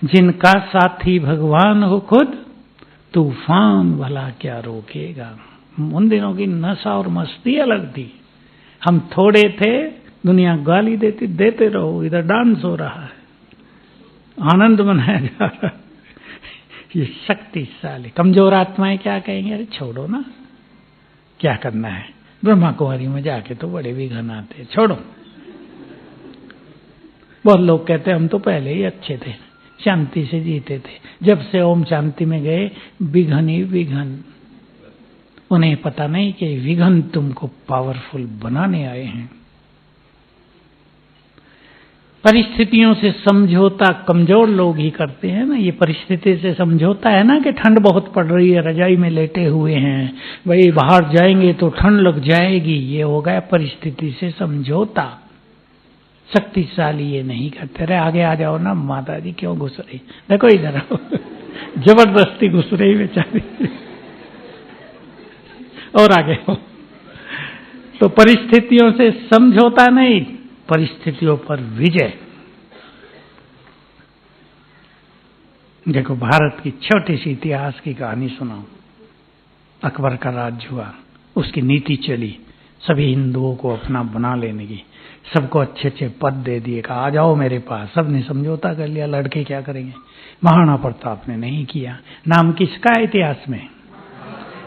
जिनका साथी भगवान हो खुद, तूफान भला क्या रोकेगा। उन दिनों की नशा और मस्ती अलग थी। हम थोड़े थे, दुनिया गाली देती, देते रहो, इधर डांस हो रहा है, आनंद मनाया जा रहा है। ये शक्तिशाली। कमजोर आत्माएं क्या कहेंगे, अरे छोड़ो ना, क्या करना है। ब्रह्मा कुमारी में जाके तो बड़े विघन आते, छोड़ो। बहुत लोग कहते हम तो पहले ही अच्छे थे, शांति से जीते थे, जब से ओम शांति में गए विघन ही विघन। उन्हें पता नहीं कि विघन तुमको पावरफुल बनाने आए हैं। परिस्थितियों से समझौता कमजोर लोग ही करते हैं ना। ये परिस्थिति से समझौता है ना, कि ठंड बहुत पड़ रही है, रजाई में लेटे हुए हैं, भाई बाहर जाएंगे तो ठंड लग जाएगी, ये हो गया परिस्थिति से समझौता। शक्तिशाली ये नहीं करते। अरे आगे आ जाओ ना, माता जी क्यों घुस रही, देखो इधर आओ। जबरदस्ती घुस रही बेचारी, और आगे हो। तो परिस्थितियों से समझौता नहीं, परिस्थितियों पर विजय। देखो भारत की छोटी सी इतिहास की कहानी सुनाओ। अकबर का राज्य हुआ, उसकी नीति चली सभी हिंदुओं को अपना बना लेने की, सबको अच्छे अच्छे पद दे दिए, कहा आ जाओ मेरे पास। सबने समझौता कर लिया, लड़के क्या करेंगे। महाराणा प्रताप ने नहीं किया। नाम किसका है इतिहास में,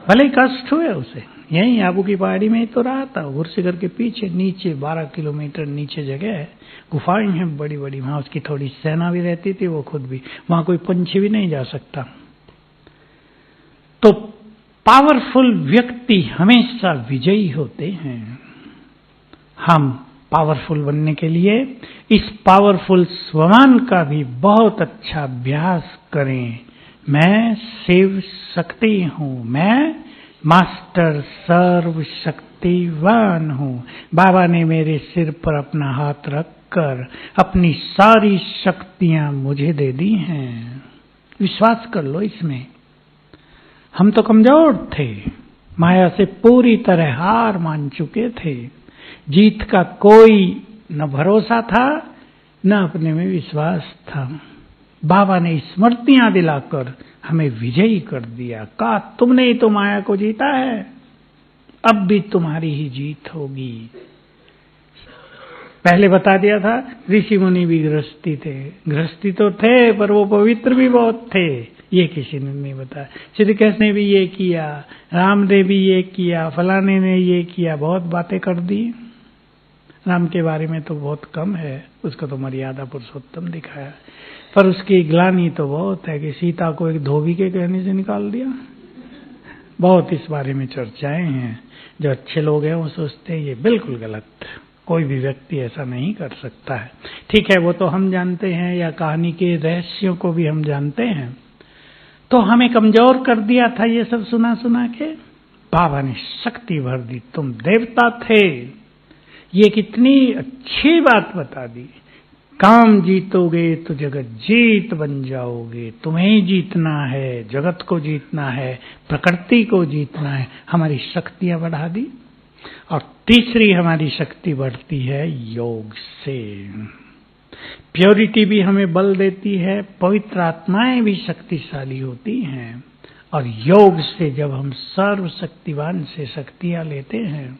भले ही कष्ट हुए उसे, यहीं आबू की पहाड़ी में ही तो रहा था। गुरसिगर के पीछे नीचे 12 किलोमीटर नीचे जगह है, गुफाएं हैं बड़ी बड़ी, वहां उसकी थोड़ी सेना भी रहती थी, वो खुद भी, वहां कोई पंछी भी नहीं जा सकता। तो पावरफुल व्यक्ति हमेशा विजयी होते हैं। हम पावरफुल बनने के लिए इस पावरफुल स्वमान का भी बहुत अच्छा अभ्यास करें। मैं शिव शक्ति हूं, मैं मास्टर सर्व शक्तिवान हूं। बाबा ने मेरे सिर पर अपना हाथ रखकर अपनी सारी शक्तियां मुझे दे दी हैं। विश्वास कर लो इसमें। हम तो कमजोर थे, माया से पूरी तरह हार मान चुके थे। जीत का कोई न भरोसा था, न अपने में विश्वास था। बाबा ने स्मृतियां दिलाकर हमें विजयी कर दिया। कहा तुमने ही तो माया को जीता है, अब भी तुम्हारी ही जीत होगी। पहले बता दिया था ऋषि मुनि भी गृहस्थी थे, गृहस्थी तो थे पर वो पवित्र भी बहुत थे, ये किसी ने नहीं बताया। श्री कृष्ण ने भी ये किया, राम ने भी ये किया, फलाने ने ये किया, बहुत बातें कर दी। राम के बारे में तो बहुत कम है, उसको तो मर्यादा पुरुषोत्तम दिखाया, पर उसकी ग्लानि तो बहुत है कि सीता को एक धोबी के कहने से निकाल दिया। बहुत इस बारे में चर्चाएं हैं। जो अच्छे लोग हैं वो सोचते हैं ये बिल्कुल गलत, कोई भी व्यक्ति ऐसा नहीं कर सकता है। ठीक है, वो तो हम जानते हैं, या कहानी के रहस्यों को भी हम जानते हैं। तो हमें कमजोर कर दिया था ये सब सुना सुना के। बाबा ने शक्ति भर दी, तुम देवता थे, ये कितनी अच्छी बात बता दी। काम जीतोगे तो जगत जीत बन जाओगे, तुम्हें जीतना है, जगत को जीतना है, प्रकृति को जीतना है। हमारी शक्तियां बढ़ा दी। और तीसरी हमारी शक्ति बढ़ती है योग से। प्योरिटी भी हमें बल देती है, पवित्र आत्माएं भी शक्तिशाली होती हैं। और योग से जब हम सर्वशक्तिवान से शक्तियां लेते हैं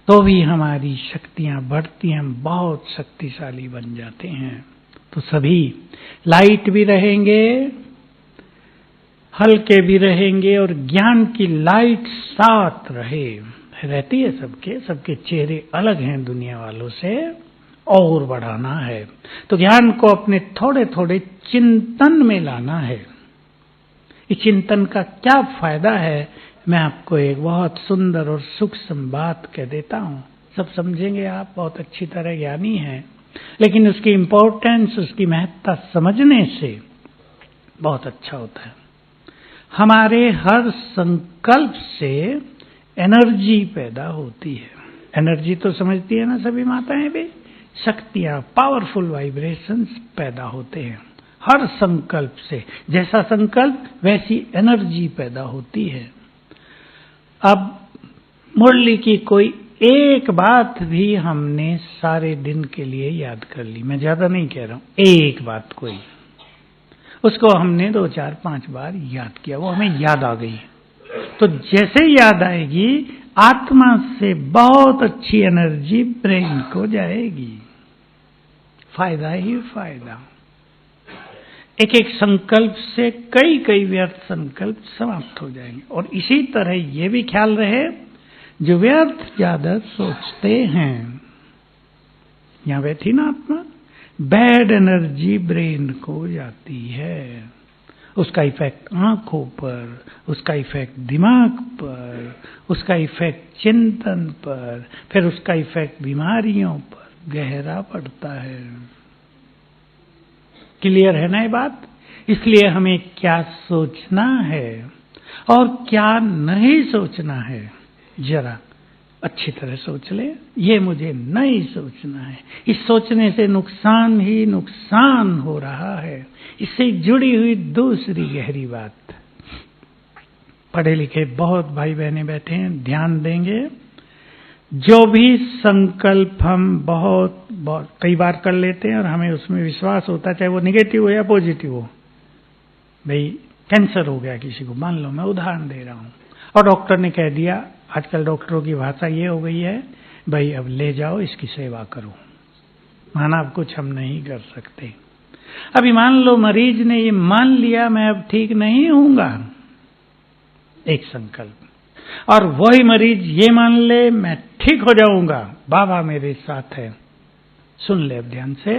तो भी हमारी शक्तियां बढ़ती हैं, हम बहुत शक्तिशाली बन जाते हैं। तो सभी लाइट भी रहेंगे, हल्के भी रहेंगे, और ज्ञान की लाइट साथ रहती है। सबके चेहरे अलग हैं दुनिया वालों से, और बढ़ाना है तो ज्ञान को अपने थोड़े थोड़े चिंतन में लाना है। इस चिंतन का क्या फायदा है, मैं आपको एक बहुत सुंदर और सूक्ष्म बात कह देता हूं। सब समझेंगे, आप बहुत अच्छी तरह ज्ञानी हैं, लेकिन उसकी इंपॉर्टेंस, उसकी महत्ता समझने से बहुत अच्छा होता है। हमारे हर संकल्प से एनर्जी पैदा होती है। एनर्जी तो समझती है ना सभी माताएं भी, शक्तियां, पावरफुल वाइब्रेशंस पैदा होते हैं हर संकल्प से। जैसा संकल्प वैसी एनर्जी पैदा होती है। अब मुरली की कोई एक बात भी हमने सारे दिन के लिए याद कर ली, मैं ज्यादा नहीं कह रहा हूं, एक बात कोई, उसको हमने 2, 4, 5 बार याद किया, वो हमें याद आ गई। तो जैसे याद आएगी, आत्मा से बहुत अच्छी एनर्जी ब्रेन को जाएगी, फायदा ही फायदा। एक एक संकल्प से कई कई व्यर्थ संकल्प समाप्त हो जाएंगे। और इसी तरह ये भी ख्याल रहे, जो व्यर्थ ज्यादा सोचते हैं, यहां बैठी ना आत्मा, बैड एनर्जी ब्रेन को जाती है। उसका इफेक्ट आंखों पर, उसका इफेक्ट दिमाग पर, उसका इफेक्ट चिंतन पर, फिर उसका इफेक्ट बीमारियों पर गहरा पड़ता है। क्लियर है ना ये बात? इसलिए हमें क्या सोचना है और क्या नहीं सोचना है, जरा अच्छी तरह सोच ले। ये मुझे नहीं सोचना है, इस सोचने से नुकसान ही नुकसान हो रहा है। इससे जुड़ी हुई दूसरी गहरी बात, पढ़े लिखे बहुत भाई बहने बैठे हैं, ध्यान देंगे। जो भी संकल्प हम बहुत कई बार कर लेते हैं और हमें उसमें विश्वास होता है, चाहे वो निगेटिव हो या पॉजिटिव हो। भाई कैंसर हो गया किसी को, मान लो, मैं उदाहरण दे रहा हूं, और डॉक्टर ने कह दिया, आजकल डॉक्टरों की भाषा ये हो गई है, भाई अब ले जाओ, इसकी सेवा करो। माना अब कुछ हम नहीं कर सकते। अभी मान लो मरीज ने ये मान लिया, मैं अब ठीक नहीं होऊंगा, एक संकल्प, और वही मरीज ये मान ले, मैं ठीक हो जाऊंगा, बाबा मेरे साथ है। सुन ले अब ध्यान से।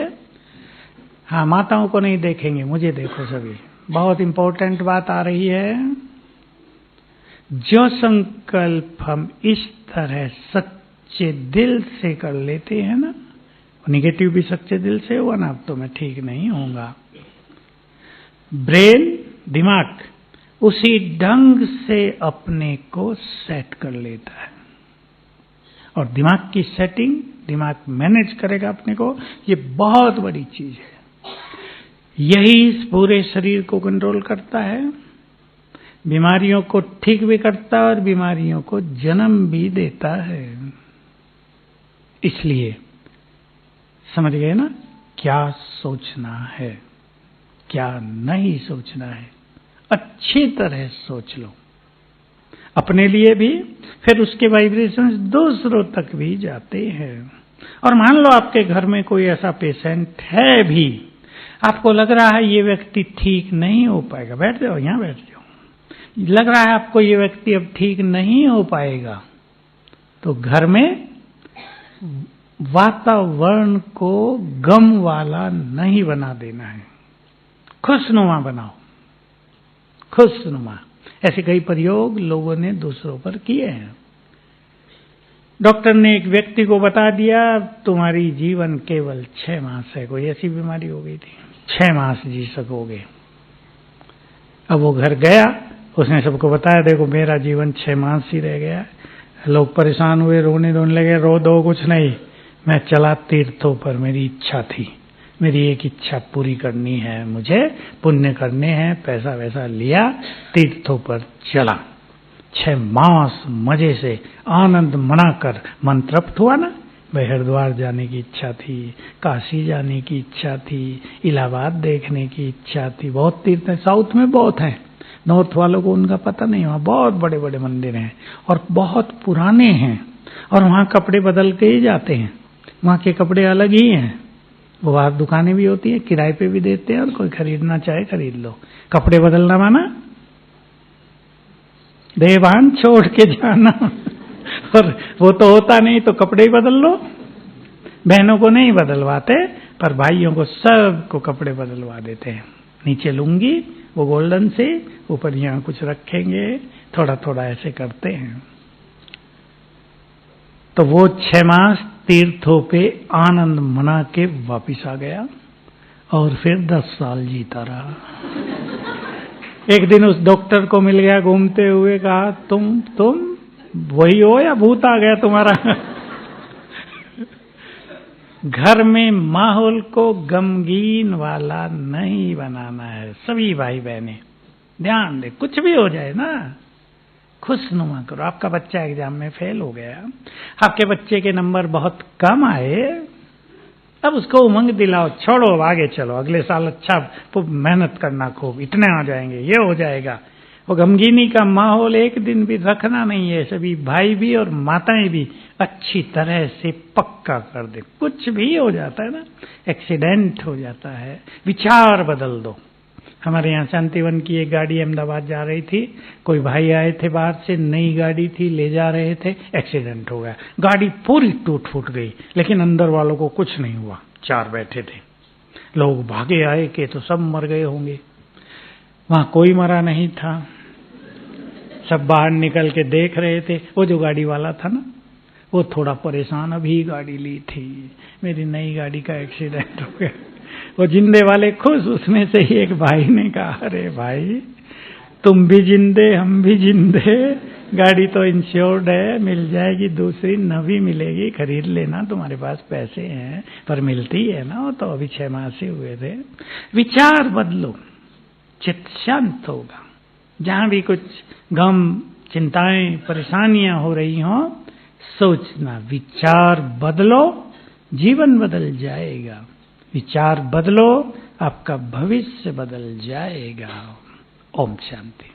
हाँ, माताओं को नहीं देखेंगे, मुझे देखो सभी, बहुत इंपॉर्टेंट बात आ रही है। जो संकल्प हम इस तरह सच्चे दिल से कर लेते हैं ना, निगेटिव भी सच्चे दिल से हुआ ना, अब तो मैं ठीक नहीं होऊंगा, ब्रेन, दिमाग उसी ढंग से अपने को सेट कर लेता है। और दिमाग की सेटिंग, दिमाग मैनेज करेगा अपने को, ये बहुत बड़ी चीज है। यही इस पूरे शरीर को कंट्रोल करता है, बीमारियों को ठीक भी करता है और बीमारियों को जन्म भी देता है। इसलिए समझ गए ना, क्या सोचना है, क्या नहीं सोचना है, अच्छी तरह सोच लो, अपने लिए भी, फिर उसके वाइब्रेशंस दूसरों तक भी जाते हैं। और मान लो आपके घर में कोई ऐसा पेशेंट है भी, आपको लग रहा है ये व्यक्ति ठीक नहीं हो पाएगा, बैठ जाओ, यहां बैठ जाओ, लग रहा है आपको ये व्यक्ति अब ठीक नहीं हो पाएगा, तो घर में वातावरण को गम वाला नहीं बना देना है, खुशनुमा बनाओ, खुशनुमा। ऐसे कई प्रयोग लोगों ने दूसरों पर किए हैं। डॉक्टर ने एक व्यक्ति को बता दिया तुम्हारी जीवन केवल 6 मास है, कोई ऐसी बीमारी हो गई थी, 6 मास जी सकोगे। अब वो घर गया, उसने सबको बताया देखो मेरा जीवन 6 मास ही रह गया। लोग परेशान हुए, रोने लगे, रो दो कुछ नहीं, मैं चला तीर्थों पर, मेरी इच्छा थी, मेरी एक इच्छा पूरी करनी है, मुझे पुण्य करने हैं, पैसा वैसा लिया, तीर्थों पर चला, 6 मास मजे से आनंद मनाकर मन तृप्त हुआ ना। भाई हरिद्वार जाने की इच्छा थी, काशी जाने की इच्छा थी, इलाहाबाद देखने की इच्छा थी, बहुत तीर्थ हैं, साउथ में बहुत हैं, नॉर्थ वालों को उनका पता नहीं, वहाँ बहुत बड़े बड़े मंदिर हैं और बहुत पुराने हैं, और वहाँ कपड़े बदल के ही जाते हैं, वहाँ के कपड़े अलग ही हैं। वो वहाँ दुकानें भी होती हैं, किराए पे भी देते हैं, और कोई खरीदना चाहे खरीद लो। कपड़े बदलना माना देवान छोड़ के जाना और वो तो होता नहीं तो कपड़े ही बदल लो। बहनों को नहीं बदलवाते, पर भाइयों को सबको कपड़े बदलवा देते हैं। नीचे लुंगी वो गोल्डन से, ऊपर यहाँ कुछ रखेंगे, थोड़ा थोड़ा ऐसे करते हैं। तो वो 6 मास तीर्थों पे आनंद मना के वापिस आ गया और फिर 10 साल जीता रहा। एक दिन उस डॉक्टर को मिल गया घूमते हुए, कहा तुम वही हो या भूत आ गया तुम्हारा? घर में माहौल को गमगीन वाला नहीं बनाना है। सभी भाई बहनें ध्यान दे, कुछ भी हो जाए ना, खुशनुमा करो। आपका बच्चा एग्जाम में फेल हो गया, आपके बच्चे के नंबर बहुत कम आए, अब उसको उमंग दिलाओ, छोड़ो आगे चलो, अगले साल अच्छा मेहनत करना, खूब इतने आ जाएंगे, ये हो जाएगा। वो गमगीनी का माहौल एक दिन भी रखना नहीं है। सभी भाई भी और माताएं भी अच्छी तरह से पक्का कर दे। कुछ भी हो जाता है ना, एक्सीडेंट हो जाता है, विचार बदल दो। हमारे यहाँ शांतिवन की एक गाड़ी अहमदाबाद जा रही थी, कोई भाई आए थे बाहर से, नई गाड़ी थी, ले जा रहे थे, एक्सीडेंट हो गया, गाड़ी पूरी टूट फूट गई, लेकिन अंदर वालों को कुछ नहीं हुआ, 4 बैठे थे। लोग भागे आए कि तो सब मर गए होंगे, वहां कोई मरा नहीं था। सब बाहर निकल के देख रहे थे। वो जो गाड़ी वाला था ना, वो थोड़ा परेशान, अभी गाड़ी ली थी, मेरी नई गाड़ी का एक्सीडेंट हो गया। वो जिंदे वाले खुश। उसमें से ही एक भाई ने कहा, अरे भाई तुम भी जिंदे हम भी जिंदे, गाड़ी तो इंश्योर्ड है, मिल जाएगी, दूसरी नवी मिलेगी, खरीद लेना, तुम्हारे पास पैसे हैं। पर मिलती है ना, वो तो अभी 6 मास ही हुए थे। विचार बदलो, चित्त शांत होगा। जहां भी कुछ गम, चिंताएं, परेशानियां हो रही हों, सोचना, विचार बदलो, जीवन बदल जाएगा। विचार बदलो, आपका भविष्य बदल जाएगा। ओम शांति।